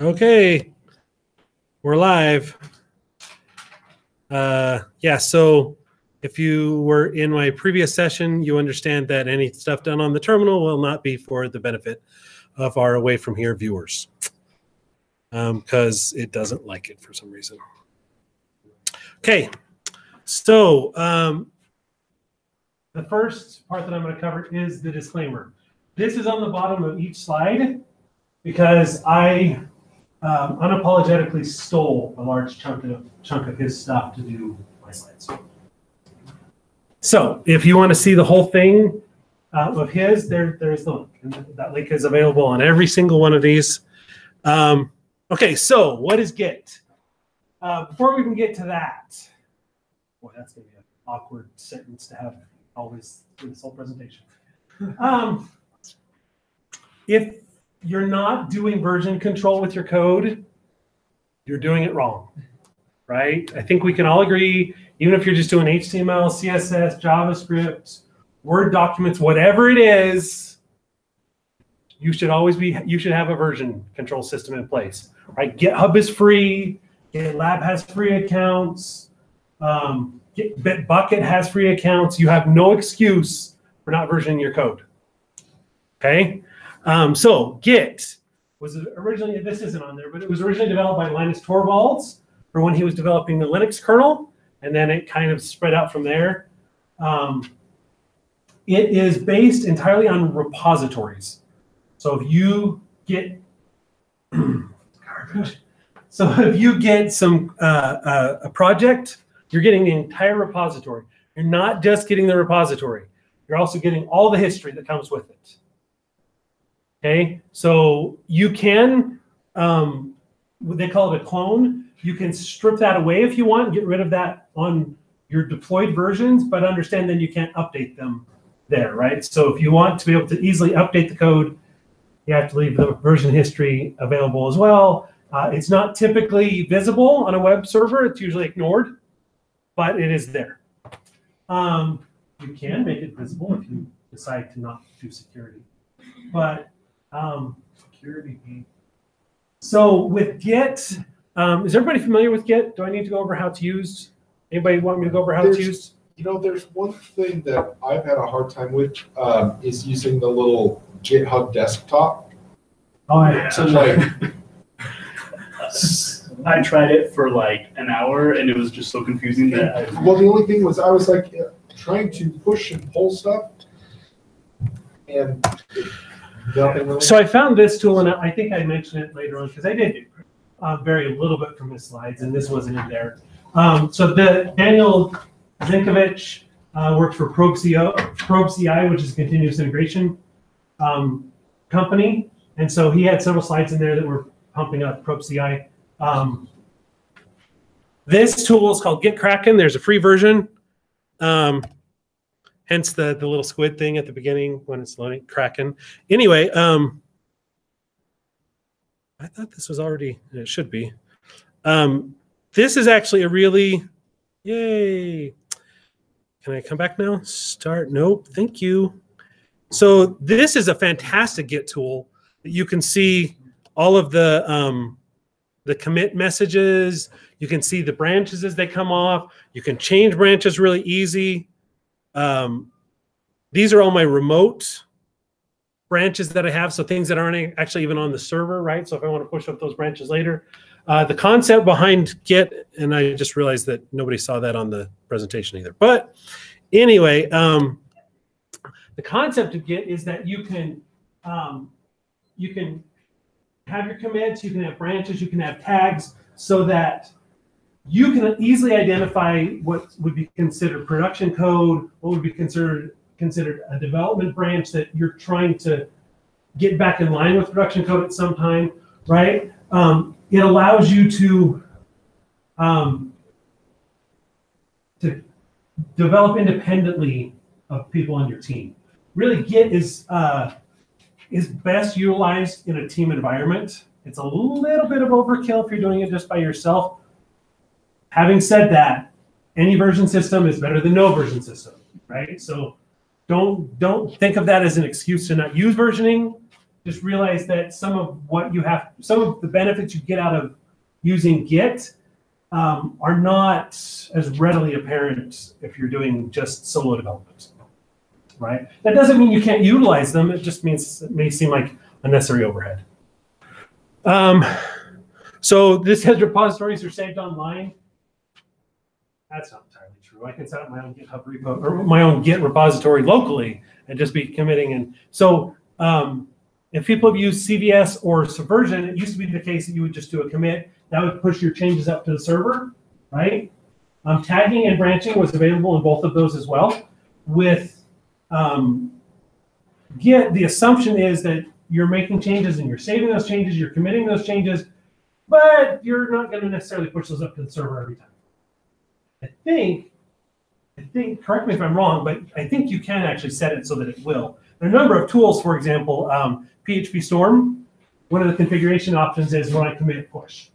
Okay, we're live. Yeah, so if you were in my previous session, you understand that any stuff done on the terminal will not be for the benefit of our away from here viewers, because it doesn't like it for some reason. Okay, so the first part that I'm going to cover is the disclaimer. This is on the bottom of each slide because I unapologetically stole a large chunk of his stuff to do my slides. So if you want to see the whole thing of his, there's the link. And that link is available on every single one of these. Okay, so what is Git? Before we even get to that, boy, that's going to be an awkward sentence to have always through this whole presentation. If you're not doing version control with your code, you're doing it wrong, right? I think we can all agree, even if you're just doing HTML, CSS, JavaScript, Word documents, whatever it is, you should have a version control system in place, right? GitHub is free, GitLab has free accounts, Bitbucket has free accounts. You have no excuse for not versioning your code, okay? So Git was originally, this isn't on there, but it was originally developed by Linus Torvalds for when he was developing the Linux kernel, and then it kind of spread out from there. It is based entirely on repositories. So if you get some a project, you're getting the entire repository. You're not just getting the repository. You're also getting all the history that comes with it. Okay, so you can, they call it a clone. You can strip that away if you want, get rid of that on your deployed versions, but understand then you can't update them there, right? So if you want to be able to easily update the code, you have to leave the version history available as well. It's not typically visible on a web server. It's usually ignored, but it is there. You can make it visible if you decide to not do security. But security. So with Git, is everybody familiar with Git? Do I need to go over how it's used? Anybody want me to go over how it's used? You know, there's one thing that I've had a hard time with is using the little GitHub desktop. Oh, yeah. So like, I tried it for like an hour and it was just so confusing that well, the only thing was I was like trying to push and pull stuff and nothing really. So I found this tool, and I think I mentioned it later on because I did vary a little bit from his slides, and this wasn't in there. So the Daniel Zinkovich works for ProbeCI, which is a continuous integration company, and so he had several slides in there that were pumping up ProbeCI. This tool is called Git Kraken. There's a free version. Hence the little squid thing at the beginning when it's loading, Kraken. Anyway, I thought this was already, it should be. This is actually a really, yay. Can I come back now? Start, nope, thank you. So this is a fantastic Git tool that you can see all of the commit messages. You can see the branches as they come off. You can change branches really easy. These are all my remote branches that I have, so things that aren't actually even on the server, right? So if I want to push up those branches later. The concept behind Git, and I just realized that nobody saw that on the presentation either. But anyway, the concept of Git is that you can have your commits, you can have branches, you can have tags, so that you can easily identify what would be considered production code, what would be considered a development branch that you're trying to get back in line with production code at some time, right? It allows you to develop independently of people on your team. Really, Git is best utilized in a team environment. It's a little bit of overkill if you're doing it just by yourself. Having said that, any version system is better than no version system, right? So don't think of that as an excuse to not use versioning. just realize that some of the benefits you get out of using Git are not as readily apparent if you're doing just solo development, right? That doesn't mean you can't utilize them. It just means it may seem like unnecessary overhead. So this says repositories are saved online. That's not entirely true. I can set up my own GitHub repo or my own Git repository locally and just be committing. And so if people have used CVS or Subversion, it used to be the case that you would just do a commit. That would push your changes up to the server, right? Tagging and branching was available in both of those as well. With Git, the assumption is that you're making changes and you're saving those changes, you're committing those changes, but you're not going to necessarily push those up to the server every time. I think, correct me if I'm wrong, but I think you can actually set it so that it will. There are a number of tools, for example, PHP Storm, one of the configuration options is when I commit push,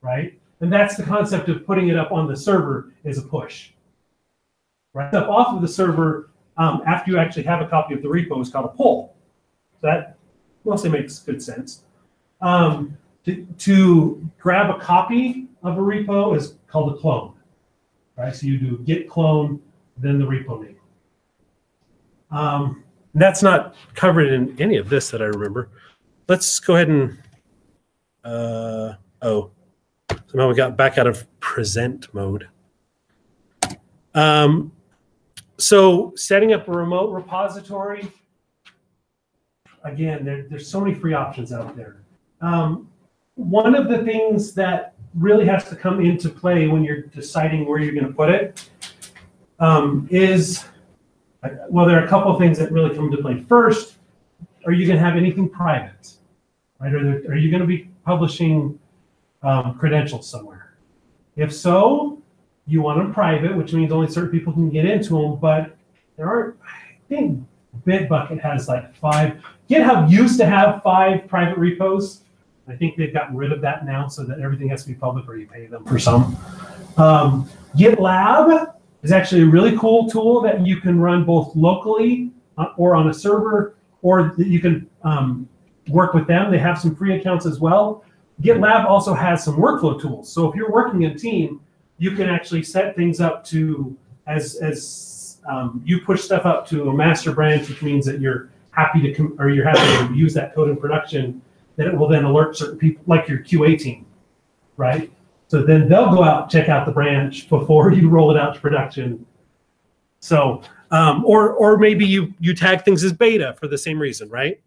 right? And that's the concept of putting it up on the server is a push. Right? Up off of the server after you actually have a copy of the repo is called a pull. So that mostly makes good sense. To grab a copy of a repo is called a clone. Right? So you do git clone, then the repo name. That's not covered in any of this that I remember. Let's go ahead and, somehow we got back out of present mode. So setting up a remote repository, again, there's so many free options out there. One of the things that really has to come into play when you're deciding where you're going to put it is, well, there are a couple of things that really come into play. First, are you going to have anything private, right? Are you going to be publishing credentials somewhere? If so, you want them private, which means only certain people can get into them, but there aren't, I think Bitbucket has like 5. GitHub used to have 5 private repos. I think they've gotten rid of that now so that everything has to be public or you pay them for some. GitLab is actually a really cool tool that you can run both locally or on a server, or that you can work with them. They have some free accounts as well. GitLab also has some workflow tools. So if you're working in a team, you can actually set things up to, as you push stuff up to a master branch, which means that you're happy to use that code in production, that it will then alert certain people, like your QA team, right? So then they'll go out and check out the branch before you roll it out to production. So, or maybe you tag things as beta for the same reason, right?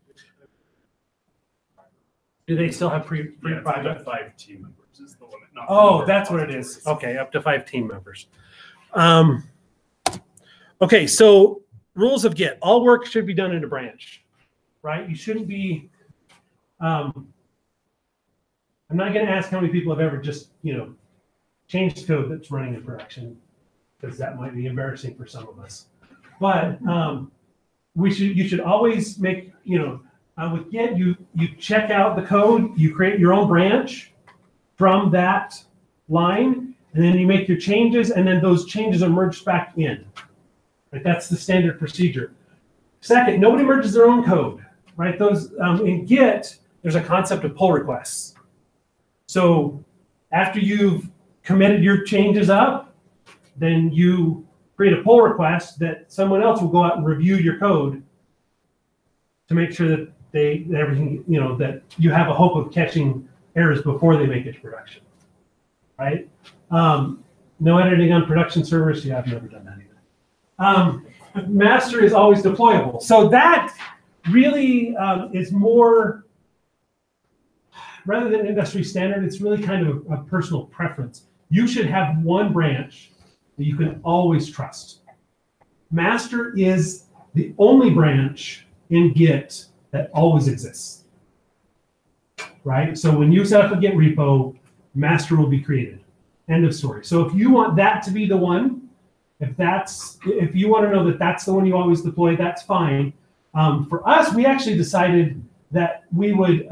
Do they still have pre-project? Up to 5 team members is the limit. Oh, that's what it is. Okay, up to 5 team members. Okay, so rules of Git. All work should be done in a branch, right? You shouldn't be. I'm not going to ask how many people have ever just, changed code that's running in production, because that might be embarrassing for some of us. But you should always make, with Git, you check out the code, you create your own branch from that line, and then you make your changes, and then those changes are merged back in. Right? That's the standard procedure. Second, nobody merges their own code, right? Those in Git, there's a concept of pull requests. So after you've committed your changes up, then you create a pull request that someone else will go out and review your code to make sure that everything, that you have a hope of catching errors before they make it to production, right? No editing on production servers. Yeah, I've never done that either. Master is always deployable. So that really is more, rather than industry standard, it's really kind of a personal preference. You should have one branch that you can always trust. Master is the only branch in Git that always exists, right? So when you set up a Git repo, master will be created. End of story. So if you want that to be the one, if you want to know that that's the one you always deploy, that's fine. For us, we actually decided that we would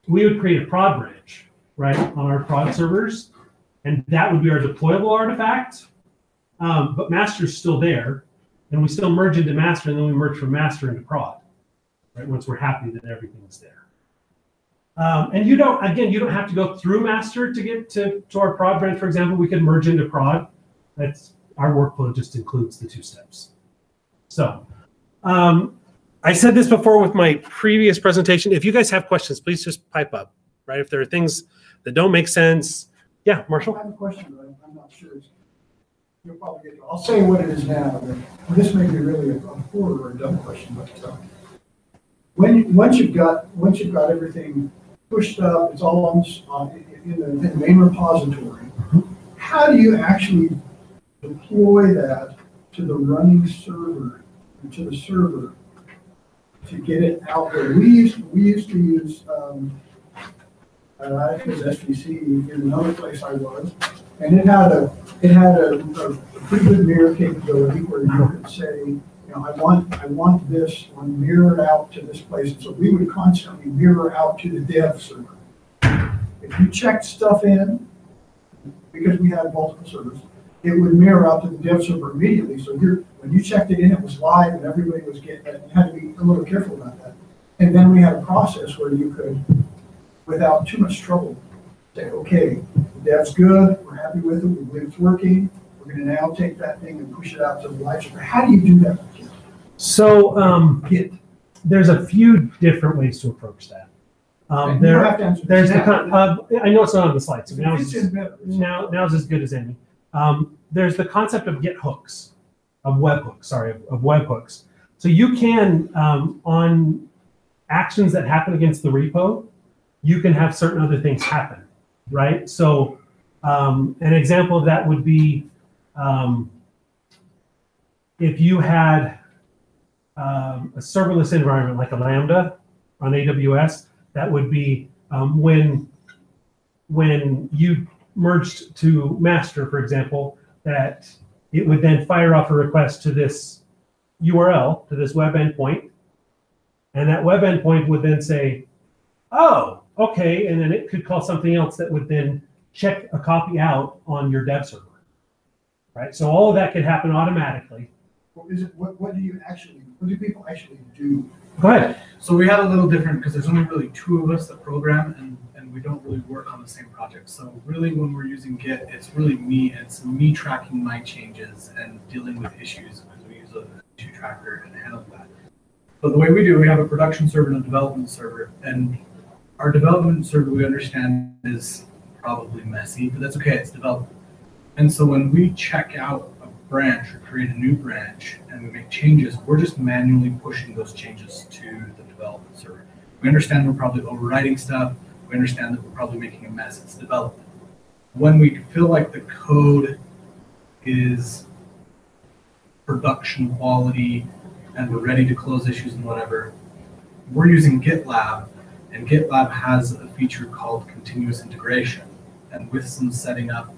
create a prod branch, right, on our prod servers, and that would be our deployable artifact. But master's still there, and we still merge into master, and then we merge from master into prod. right? Once we're happy that everything's there. And you don't have to go through master to get to our prod branch, for example. We could merge into prod. That's our workflow just includes the 2 steps. So I said this before with my previous presentation. If you guys have questions, please just pipe up, right? If there are things that don't make sense. Yeah, Marshall? I have a question, but I'm not sure. You'll probably get, I'll say what it is now, but this may be really a poor or a dumb question, but once you've got everything pushed up, it's all in the main repository. How do you actually deploy that to the running server, to the server, to get it out there? We used to use I think it was SVC in another place I was, and it had a pretty good mirror capability where you could say, you know, I want this one mirrored out to this place. And so we would constantly mirror out to the dev server. If you checked stuff in, because we had multiple servers, it would mirror out to the dev server immediately. So when you checked it in, it was live and everybody was getting it. You had to be a little careful about that. And then we had a process where you could, without too much trouble, say, okay, that's good, we're happy with it, we believe it's working, we're going to now take that thing and push it out to the live server. How do you do that? So there's a few different ways to approach that. There's I know it's not on the slide, so now's as good as any. There's the concept of webhooks. So you can, on actions that happen against the repo, you can have certain other things happen, right? So an example of that would be if you had a serverless environment like a Lambda on AWS, that would be when you merged to master, for example, that it would then fire off a request to this URL, to this web endpoint, and that web endpoint would then say, oh, okay, and then it could call something else that would then check a copy out on your dev server, right? So all of that could happen automatically. What do people actually do? Go ahead. So we had a little different because there's only really 2 of us that program, and we don't really work on the same project. So really when we're using Git, it's really me, and it's me tracking my changes and dealing with issues because we use an issue tracker and handle that. But the way we do, we have a production server and a development server, and our development server, we understand, is probably messy, but that's okay, it's development. And so when we check out a branch or create a new branch and we make changes, we're just manually pushing those changes to the development server. We understand we're probably overwriting stuff. We understand that we're probably making a mess. It's development. When we feel like the code is production quality and we're ready to close issues and whatever, we're using GitLab, and GitLab has a feature called continuous integration. And with some setting up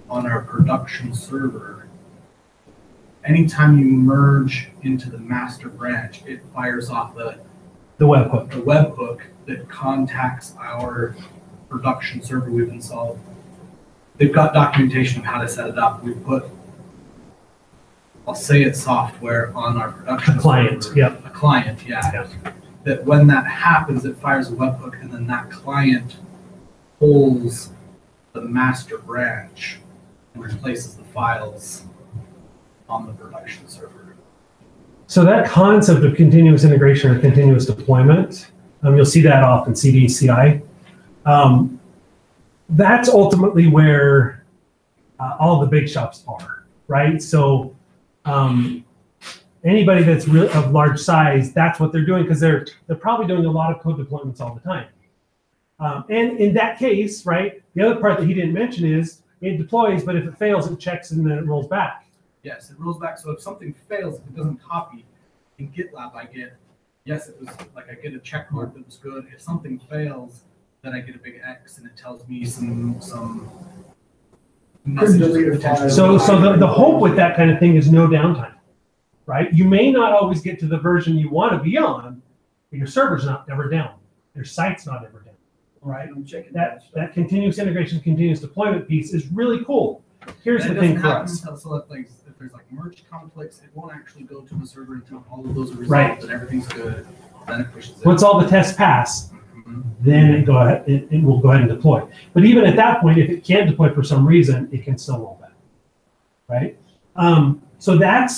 on our production server, anytime you merge into the master branch, it fires off the webhook that contacts our production server we've installed. They've got documentation of how to set it up. We put, I'll say it's software on our production client, server. yep. A client, yeah. Yep. That when that happens, it fires a webhook, and then that client pulls the master branch and replaces the files on the production server. So that concept of continuous integration or continuous deployment, you'll see that often, CD, CI. That's ultimately where all the big shops are, right? So anybody that's really of large size, that's what they're doing, because they're probably doing a lot of code deployments all the time. And in that case, right, the other part that he didn't mention is it deploys, but if it fails, it checks and then it rolls back. Yes, it rolls back. So if something fails, if it doesn't copy, in GitLab I get, yes, it was like I get a check mark that was good. If something fails, then I get a big X and it tells me some messages. So the hope with that kind of thing is no downtime, right? You may not always get to the version you want to be on, but your server's not ever down. Your site's not ever down, right? That continuous integration, continuous deployment piece is really cool. Here's the thing for us. If there's like merge conflicts, it won't actually go to the server until all of those are resolved Right. and everything's good. then it pushes it. Once all the tests pass, then it will go ahead and deploy. But even at that point, if it can't deploy for some reason, it can still roll back, right? So that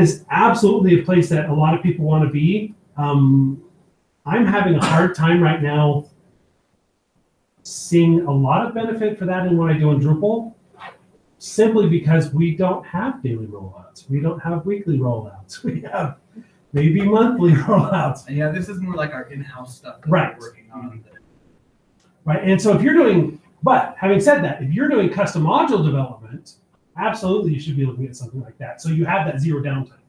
is absolutely a place that a lot of people want to be. I'm having a hard time right now seeing a lot of benefit for that in what I do in Drupal, simply because we don't have daily rollouts. We don't have weekly rollouts. We have maybe monthly rollouts. And yeah, this is more like our in-house stuff that Right. we're working on. Right, and so if you're doing, but having said that, if you're doing custom module development, absolutely you should be looking at something like that. So you have that zero downtime,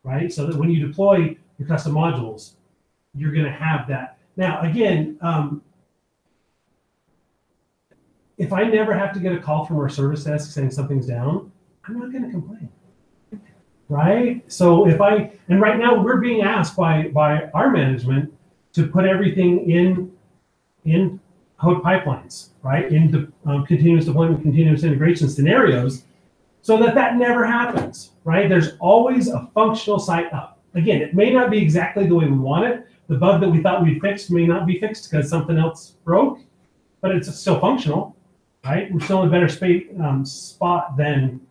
right? So that when you deploy your custom modules, you're going to have that. Now, again, if I never have to get a call from our service desk saying something's down, I'm not going to complain, right? So and right now we're being asked by our management to put everything in code pipelines, right? In the continuous deployment, continuous integration scenarios, so that never happens, right? There's always a functional site up. Again, it may not be exactly the way we want it. The bug that we thought we'd fixed may not be fixed because something else broke, but it's still functional, right? We're still in a better spot than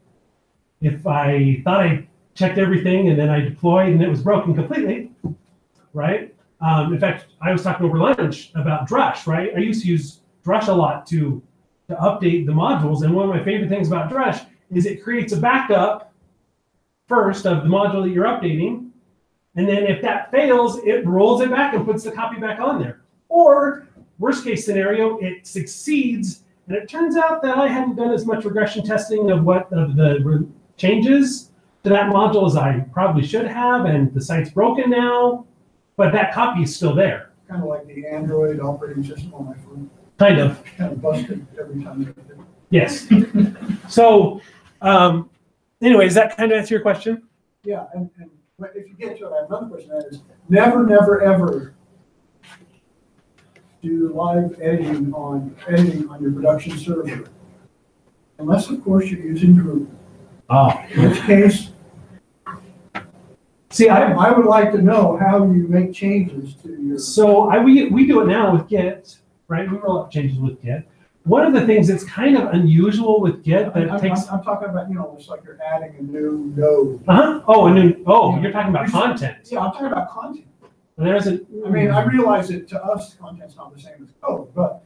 if I thought I checked everything and then I deployed and it was broken completely, right? In fact, I was talking over lunch about Drush, right? I used to use Drush a lot to update the modules, and one of my favorite things about Drush is it creates a backup first of the module that you're updating, and then if that fails, it rolls it back and puts the copy back on there. Or, worst case scenario, it succeeds, and it turns out that I hadn't done as much regression testing of the changes to that module as I probably should have, and the site's broken now, but that copy is still there. Kind of like the Android operating system on my phone. Kind of. Kind of busted every time I did it. Yes. So, anyway, does that kind of answer your question? Yeah, and if you get to it, I have another question. That is, never, ever do live editing on your production server, unless, of course, you're using Drupal. Oh. In which case, see, I would like to know how you make changes to your. So we do it now with Git, right? We roll up changes with Git. One of the things that's kind of unusual with Git that I'm talking about, it's like you're adding a new node. You're talking about content. Yeah, I'm talking about content. And there's a. I mean, I realize that to us, content's not the same as code, but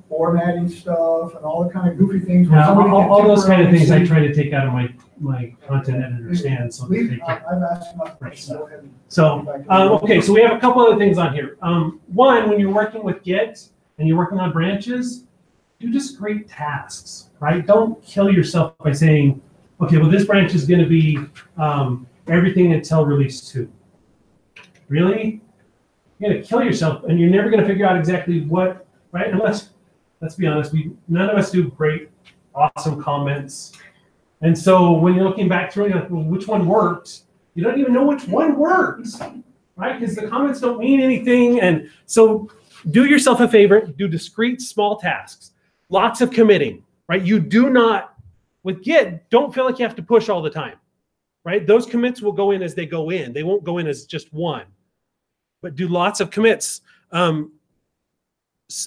formatting stuff and all the kind of goofy things. Yeah, all those kind of things I try to take out of my content editor stand. So I've asked my question. Go ahead. So, okay, so we have a couple other things on here. One, when you're working with Git and you're working on branches, do discrete tasks, right? Don't kill yourself by saying, okay, well, this branch is going to be everything until release 2. Really? You're going to kill yourself, and you're never going to figure out exactly what, right? Unless, let's be honest, none of us do great, awesome comments. And so when you're looking back through, you're like, well, which one worked? You don't even know which one works, right? Because the comments don't mean anything. And so do yourself a favor, do discrete small tasks, lots of committing, right? You do not, with Git, don't feel like you have to push all the time, right? Those commits will go in as they go in. They won't go in as just one, but do lots of commits. And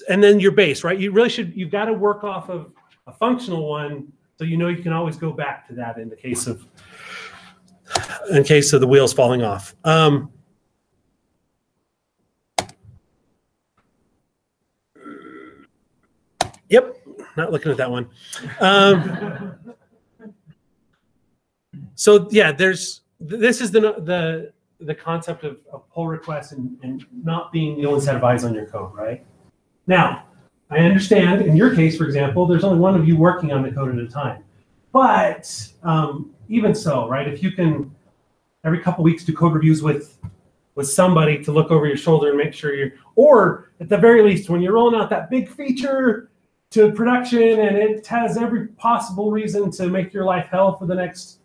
then your base, right? You've got to work off of a functional one, so you can always go back to that in case of the wheels falling off. Yep, not looking at that one. So yeah, this is the concept of pull requests and not being the only set of eyes on your code, right? Now, I understand in your case, for example, there's only one of you working on the code at a time. But even so, right, if you can every couple weeks do code reviews with somebody to look over your shoulder and make sure or at the very least, when you're rolling out that big feature to production and it has every possible reason to make your life hell for the next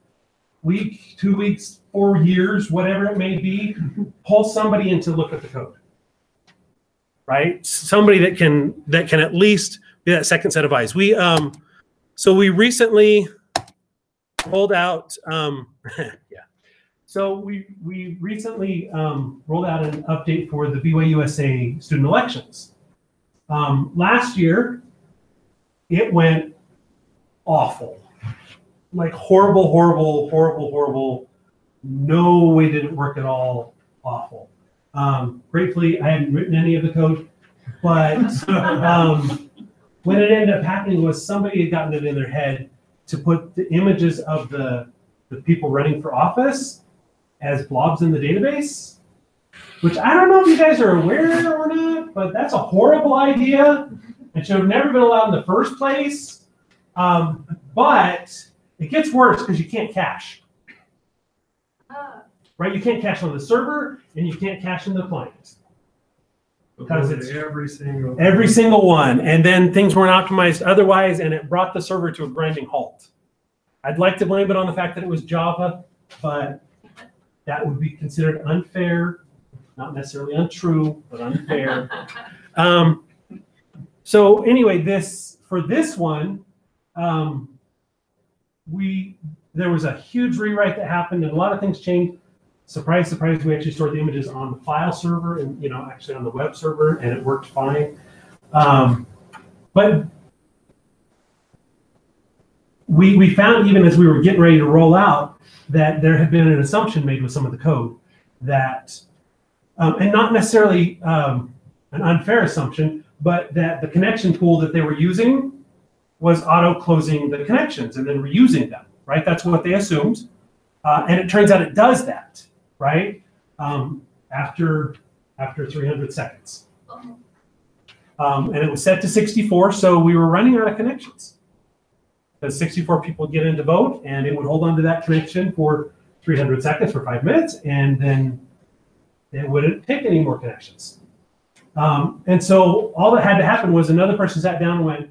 week, 2 weeks, 4 years, whatever it may be, pull somebody in to look at the code. Right? Somebody that can at least be that second set of eyes. We recently rolled out So we recently rolled out an update for the BYUSA student elections. Last year, it went awful. Like horrible, horrible, horrible, horrible. No way did it work at all. Awful. Gratefully, I hadn't written any of the code, but what it ended up happening was somebody had gotten it in their head to put the images of the people running for office as blobs in the database, which I don't know if you guys are aware or not, but that's a horrible idea and should have never been allowed in the first place. But it gets worse because you can't cache. Right? You can't cache on the server and you can't cache in the client. Because it's every single one. And then things weren't optimized otherwise, and it brought the server to a grinding halt. I'd like to blame it on the fact that it was Java, but that would be considered unfair, not necessarily untrue, but unfair. So anyway, for this one, there was a huge rewrite that happened, and a lot of things changed. Surprise, surprise, we actually stored the images on the file server and, actually on the web server, and it worked fine. But we found, even as we were getting ready to roll out, that there had been an assumption made with some of the code that, and not necessarily an unfair assumption, but that the connection pool that they were using was auto-closing the connections and then reusing them, right? That's what they assumed. And it turns out it does that, right? After 300 seconds. And it was set to 64, so we were running out of connections. Because 64 people would get in to vote, and it would hold on to that connection for 300 seconds, for 5 minutes, and then it wouldn't take any more connections. And so all that had to happen was another person sat down and went,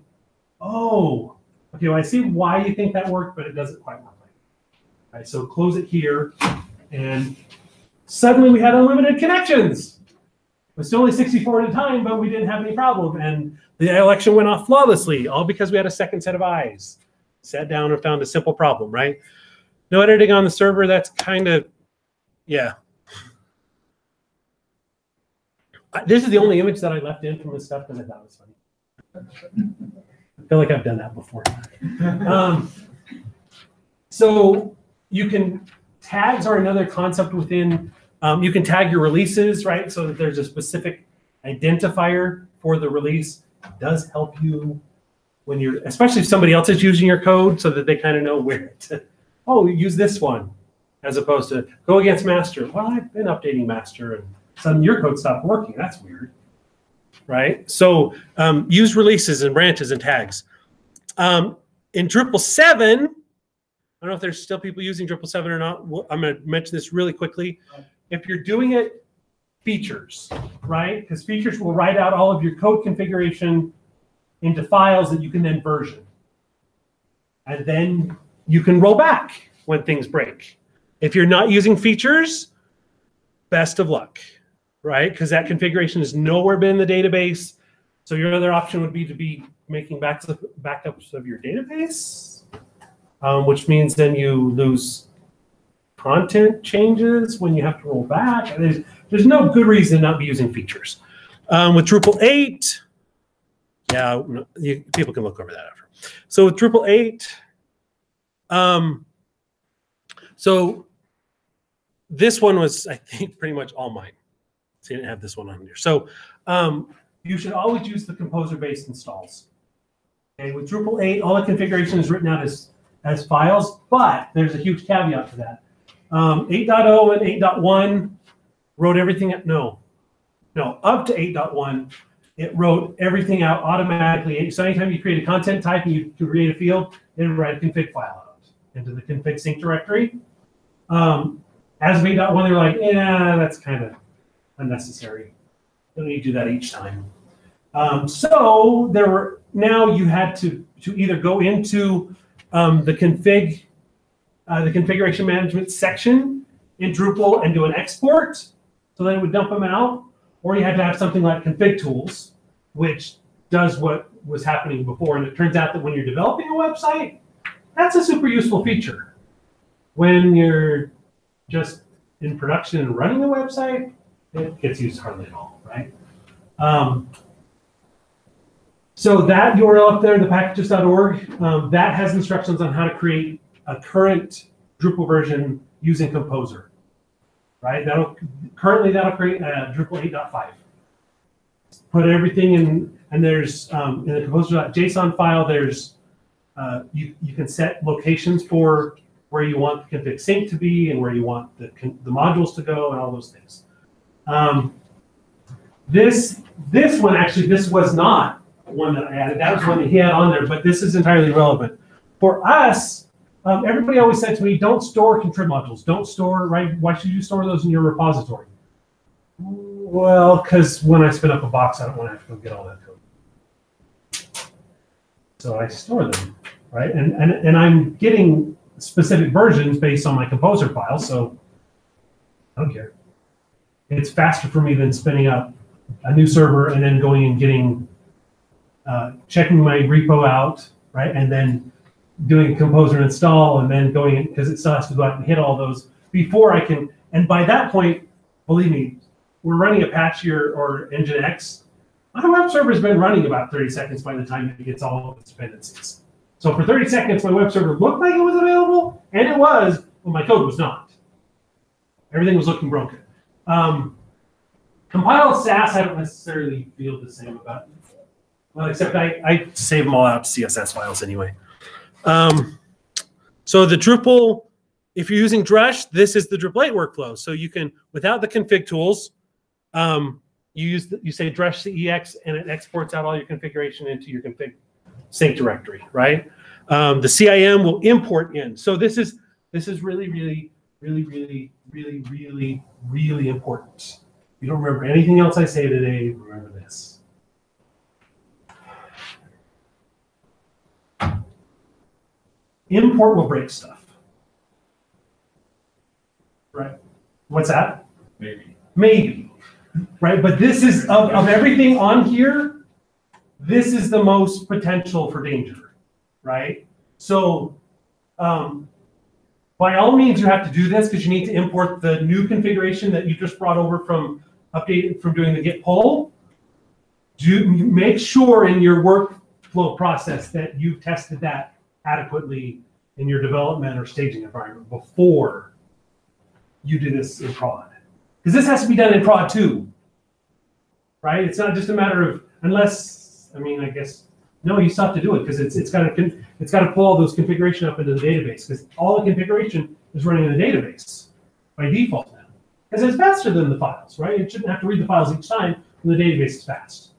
oh, okay, well, I see why you think that worked, but it doesn't quite work like that. Right, so close it here, and suddenly we had unlimited connections. It was still only 64 at a time, but we didn't have any problem. And the election went off flawlessly, all because we had a second set of eyes. Sat down and found a simple problem, right? No editing on the server, that's kind of, yeah. This is the only image that I left in from this stuff because I thought it was funny. I feel like I've done that before. So you can, tags are another concept within, you can tag your releases, right? So that there's a specific identifier for the release. It does help you when you're, especially if somebody else is using your code, so that they kind of know where to, oh, use this one, as opposed to go against master. Well, I've been updating master and suddenly your code stopped working. That's weird, right? So use releases and branches and tags. In Drupal 7, I don't know if there's still people using Drupal 7 or not. I'm going to mention this really quickly. If you're doing it, features, right? Because features will write out all of your code configuration into files that you can then version. And then you can roll back when things break. If you're not using features, best of luck, right? Because that configuration has nowhere been in the database. So your other option would be to be making backups of your database, which means then you lose content changes when you have to roll back. There's no good reason to not be using features. With Drupal 8, yeah, people can look over that after. So with Drupal 8, so this one was, I think, pretty much all mine. So you didn't have this one on here. So you should always use the composer-based installs. Okay, with Drupal 8, all the configuration is written out as files, but there's a huge caveat to that. 8.0 and 8.1 wrote everything up. No, up to 8.1, it wrote everything out automatically. So anytime you create a content type and you create a field, it would write a config file out into the config sync directory. As of 8.1, they were like, yeah, that's kind of unnecessary. You don't need to do that each time. So now you had to either go into the configuration management section in Drupal and do an export, so then it would dump them out, or you had to have something like config tools, which does what was happening before. And it turns out that when you're developing a website, that's a super useful feature. When you're just in production and running a website, it gets used hardly at all, right? So that URL up there, the packages.org, that has instructions on how to create a current Drupal version using Composer, right? Currently that'll create a Drupal 8.5. Put everything in, and there's in the composer.json file, there's you can set locations for where you want the config sync to be and where you want the modules to go and all those things. This one actually, this was not one that I added. That was one that he had on there, but this is entirely relevant. For us, everybody always said to me, don't store contrib modules. Don't store, right? Why should you store those in your repository? Well, because when I spin up a box, I don't want to have to go get all that code. So I store them, right? And I'm getting specific versions based on my composer file, so I don't care. It's faster for me than spinning up a new server and then going and getting, checking my repo out, right? And then doing a composer install and then going in, because it still has to go out and hit all those before I can, and by that point, believe me, we're running Apache or Nginx. My web server has been running about 30 seconds by the time it gets all of its dependencies. So for 30 seconds, my web server looked like it was available, and it was, but my code was not. Everything was looking broken. Compiled SAS, I don't necessarily feel the same about. Well, except I save them all out to CSS files anyway. So the Drupal, if you're using Drush, this is the Drupal 8 workflow. So you can, without the config tools, you say Drush CEX, and it exports out all your configuration into your config sync directory, right? The CIM will import in. So this is really, really, really, really, really, really, really important. If you don't remember anything else I say today, remember this. Import will break stuff. Right? What's that? Maybe. Maybe. Right? But this is, of everything on here, this is the most potential for danger. Right? So, by all means, you have to do this because you need to import the new configuration that you just brought over from doing the git pull. Make sure in your workflow process that you've tested that adequately in your development or staging environment before you do this in prod. Because this has to be done in prod too, right? It's not just a matter of, unless, I mean, I guess, no, you still have to do it because it's got to pull all those configuration up into the database because all the configuration is running in the database by default now. Because it's faster than the files, right? It shouldn't have to read the files each time when the database is fast.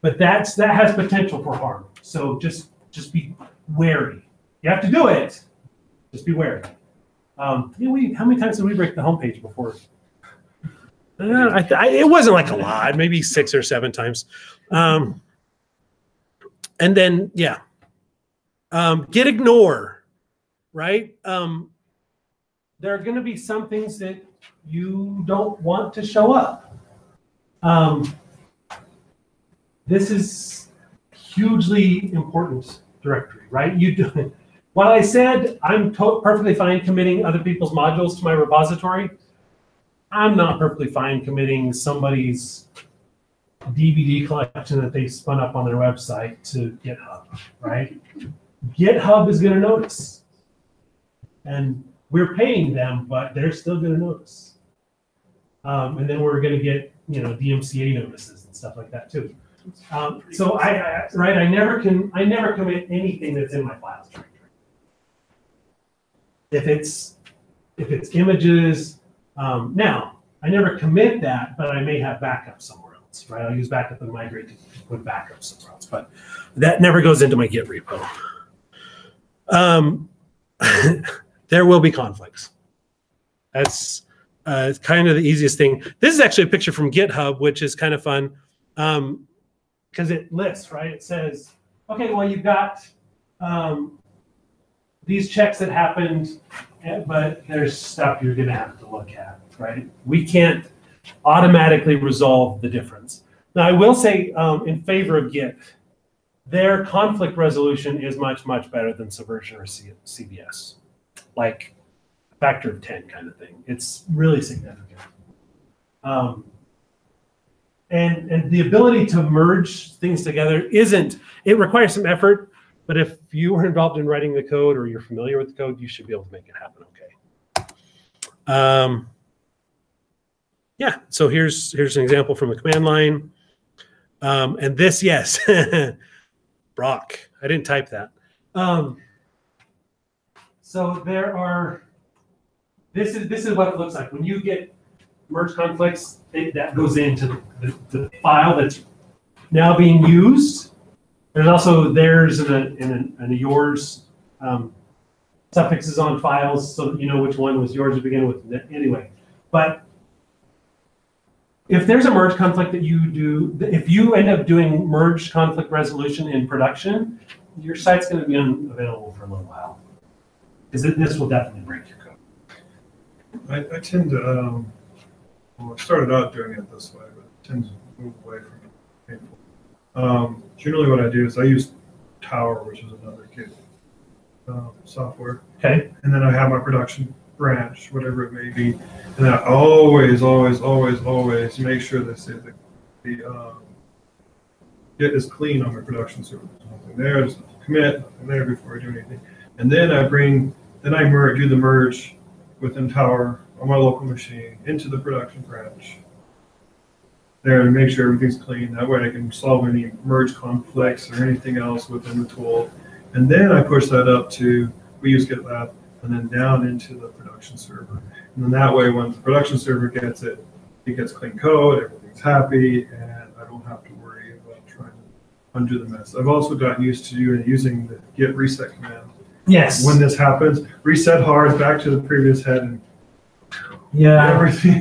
But that has potential for harm. So just be wary. You have to do it. Just be wary. How many times did we break the homepage before? It wasn't like a lot, maybe 6 or 7 times. And then, yeah, git ignore, right? There are going to be some things that you don't want to show up. This is hugely important directory, right? While I said I'm perfectly fine committing other people's modules to my repository, I'm not perfectly fine committing somebody's DVD collection that they spun up on their website to GitHub, right? GitHub is going to notice. And we're paying them, but they're still going to notice. And then we're going to get, DMCA notices and stuff like that too. So I never commit anything that's in my files directory. If it's images, now I never commit that, but I may have backup somewhere else, right? I'll use backup and migrate to put backup somewhere else, but that never goes into my Git repo. There will be conflicts. That's kind of the easiest thing. This is actually a picture from GitHub, which is kind of fun because it lists, right? It says, okay, well, you've got these checks that happened, but there's stuff you're going to have to look at, right? We can't automatically resolve the difference. Now, I will say in favor of Git, their conflict resolution is much, much better than Subversion or CBS. Like factor of 10 kind of thing. It's really significant. And the ability to merge things together it requires some effort, but if you were involved in writing the code or you're familiar with the code, you should be able to make it happen okay. Yeah, so here's an example from a command line. And this, yes, Brock, I didn't type that. So this is what it looks like. When you get merge conflicts, that goes into the file that's now being used. There's also theirs and a yours suffixes on files so that you know which one was yours to begin with. Anyway, but if there's a merge conflict that you do, if you end up doing merge conflict resolution in production, your site's going to be unavailable for a little while. Because this will definitely break your code. I tend to, well, I started out doing it this way, but I tend to move away from it. Painful. Generally what I do is I use Tower, which is another Git software. Okay. And then I have my production branch, whatever it may be. And I always make sure that the Git is clean on my production server. There's nothing there, there's no commit, nothing there before I do anything. And then I do the merge within Tower on my local machine into the production branch there to make sure everything's clean. That way I can solve any merge conflicts or anything else within the tool. And then I push that up to, we use GitLab, and then down into the production server. And then that way when the production server gets it, it gets clean code, everything's happy, and I don't have to worry about trying to undo the mess. I've also gotten used to using the git reset command. Yes. When this happens, reset hard back to the previous head and everything.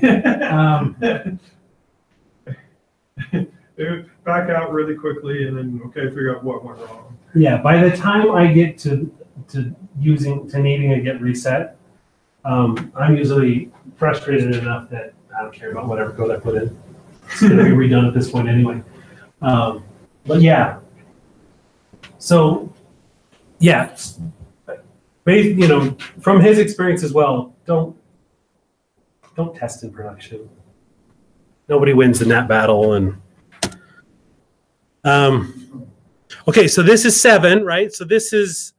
Back out really quickly and then figure out what went wrong. Yeah, by the time I get to needing a git reset, I'm usually frustrated enough that I don't care about whatever code I put in. It's going to be redone at this point anyway. But yeah, so yeah, from his experience as well, don't test in production. Nobody wins in that battle. And okay, so this is 7, right? So this is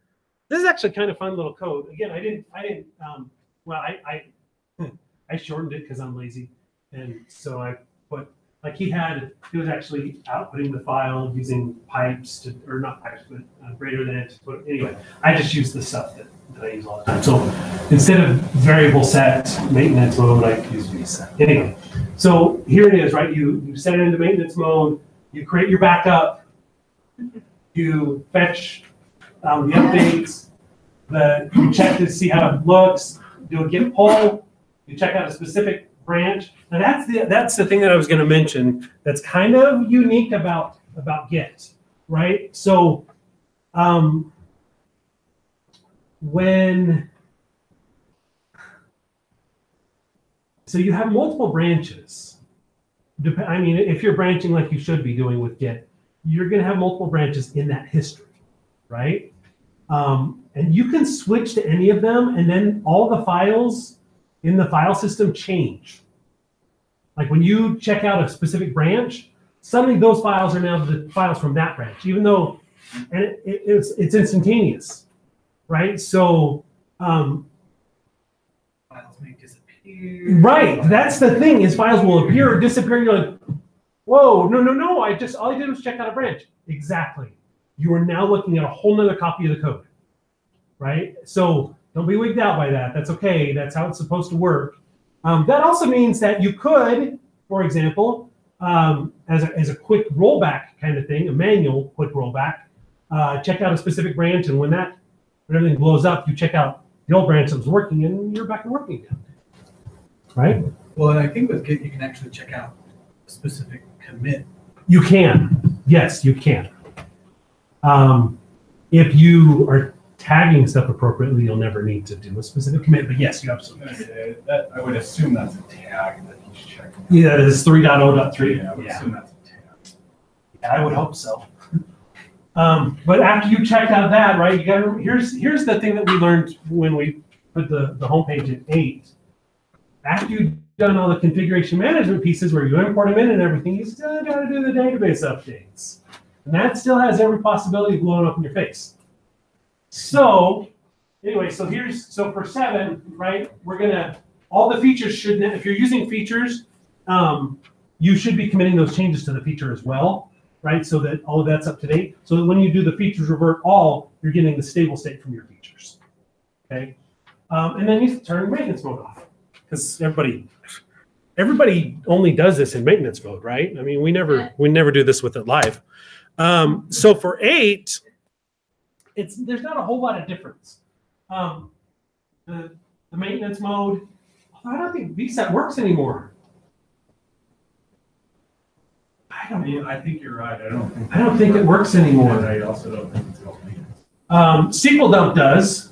actually kind of fun little code. Again, I shortened it because I'm lazy, and so I put he was actually outputting the file using pipes or not pipes, but greater than to put. Anyway, I just use the stuff that I use all the time. So instead of variable set maintenance mode, I use reset. Anyway, so here it is, right? You set it into maintenance mode. You create your backup. You fetch the updates. You check to see how it looks. Do a git pull. You check out a specific branch. Now that's the thing that I was going to mention. That's kind of unique about Git, right? So you have multiple branches. I mean, if you're branching like you should be doing with Git, you're going to have multiple branches in that history, right? And you can switch to any of them, and then all the files in the file system change. Like when you check out a specific branch, suddenly those files are now the files from that branch, even though it's instantaneous, right? So files may disappear. Right, that's the thing, is files will appear or disappear, and you're like, whoa, no, all I did was check out a branch. Exactly. You are now looking at a whole nother copy of the code, right? So don't be wigged out by that. That's okay. That's how it's supposed to work. That also means that you could, for example, as a quick rollback kind of thing, a manual quick rollback, check out a specific branch, and when everything blows up, you check out the old branch that was working, and you're back to working again, right? Well, and I think with Git, you can actually check out a specific commit. You can. Yes, you can. If you are tagging stuff appropriately, you'll never need to do a specific commit, but yes, you absolutely can. I would assume that's a tag that he's checking. Yeah, it is 3.0.3. Yeah, I would assume that's a tag. Yeah, I would hope so. But after you checked out that, right, you got here's the thing that we learned when we put the home page at 8. After you've done all the configuration management pieces where you import them in and everything, you still got to do the database updates. And that still has every possibility of blowing up in your face. So anyway, so for 7, right, we're going to, all the features should, if you're using features, you should be committing those changes to the feature as well, right? So that all of that's up to date. So that when you do the features revert all, you're getting the stable state from your features, okay? And then you turn maintenance mode off, because everybody only does this in maintenance mode, right? I mean, we never do this with it live. So for 8, there's not a whole lot of difference. The maintenance mode, I don't think VSAT works anymore. I think you're right. I don't think it works anymore. And I also don't think it's called maintenance. SQL dump does.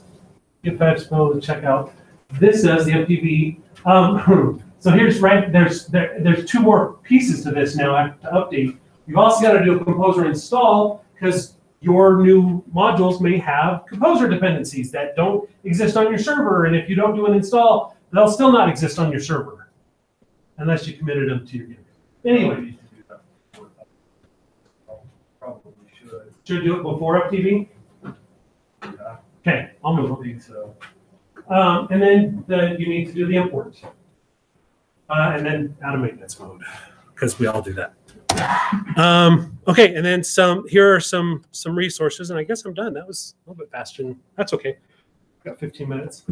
Get fetch mode, check out. This does the FTP. So here's there's 2 more pieces to this now I have to update. You've also got to do a composer install, because your new modules may have composer dependencies that don't exist on your server, and if you don't do an install, they'll still not exist on your server unless you committed them to your game. Anyway, Probably should. should do it before FTP? Yeah. Okay, I'll move I on. think so. And then you need to do the import. And then out of maintenance mode, because we all do that. Okay, and then here are some resources, and I guess I'm done. That was a little bit faster. That's okay. Got 15 minutes.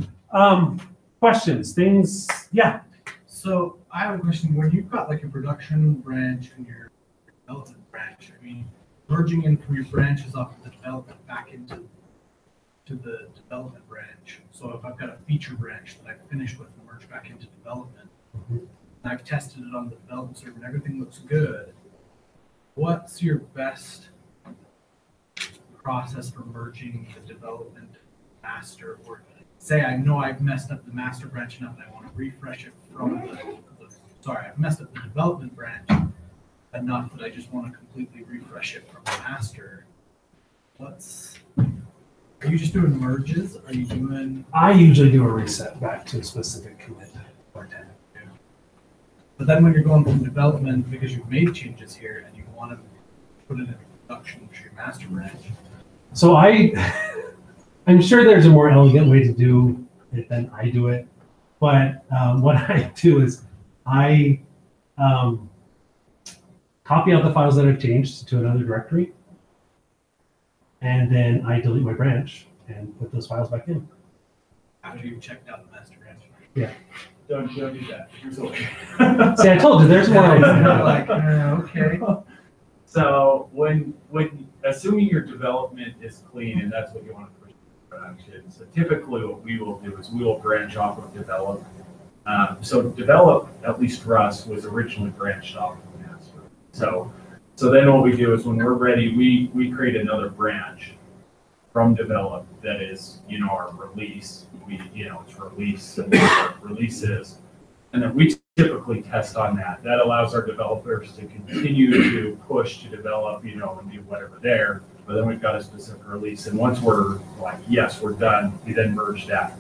Questions, things, yeah. So I have a question. When you've got like a production branch and your development branch, I mean, merging in from your branches off of the development back into the development branch. So if I've got a feature branch that I've finished with and merge back into development, and I've tested it on the development server and everything looks good, what's your best process for merging the development master? Or say I know I've messed up the master branch enough and I want to refresh it from I've messed up the development branch enough that I just want to completely refresh it from the master. Are you just doing merges? Are you doing? I usually do a reset back to a specific commit or tag. But then when you're going from development, because you've made changes here and you want to put it in production to your master branch. So I'm sure there's a more elegant way to do it than I do it. But what I do is I copy out the files that I've changed to another directory. And then I delete my branch and put those files back in. After you've checked out the master branch. Yeah. Don't do that. See, I told you, there's more. Like, okay. So when assuming your development is clean and that's what you want to push to production, so typically what we will do is we will branch off of develop. So develop, at least for us, was originally branched off of master. So then what we do is when we're ready, we create another branch from develop that is, our release. It's release and what release is. And then we typically test on that. That allows our developers to continue to push to develop, and do whatever there. But then we've got a specific release. And once we're like, yes, we're done, we then merge that.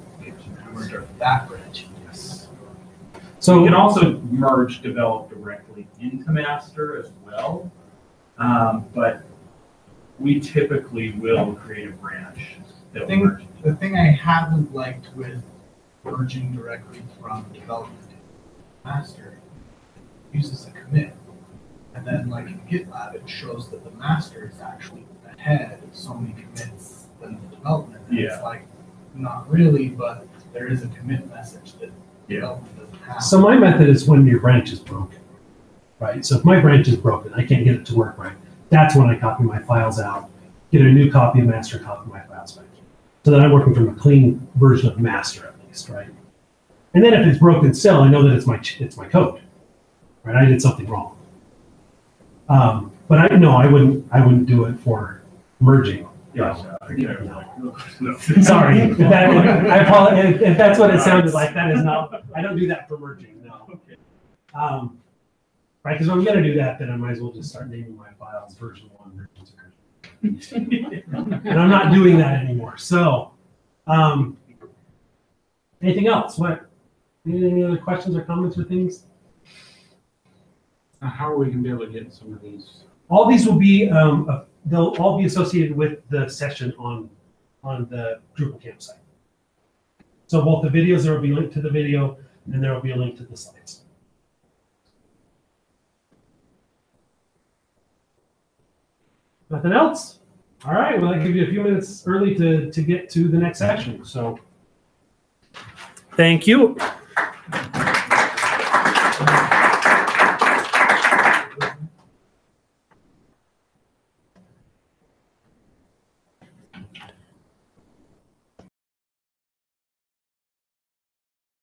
That branch. Yes. So you can also merge develop directly into master as well. But we typically will create a branch that will merge. The thing I haven't liked with merging directly from development to master uses a commit. And then like in GitLab, it shows that the master is actually ahead so many commits than the development. And Yeah. It's like, not really, but there is a commit message that development doesn't have. So my method is when your branch is broken, right? So if my branch is broken, I can't get it to work right. That's when I copy my files out, get a new copy of master, copy my files back in. So that I'm working from a clean version of master at least, right? And then if it's broken still, I know that it's my code, right? I did something wrong. But I wouldn't do it for merging. Sorry, I apologize if that's what it sounded like. That is not. I don't do that for merging. No. Right, because if I'm going to do that, then I might as well just start naming my files version 1, version 2. And I'm not doing that anymore. So, Anything else? What? Any other questions or comments or things? How are we gonna be able to get some of these? All these will be, they'll all be associated with the session on the Drupal campsite. So both the videos, there will be a link to the video, and there will be a link to the slides. Nothing else? All right, well, I give you a few minutes early to get to the next session, so. Thank you.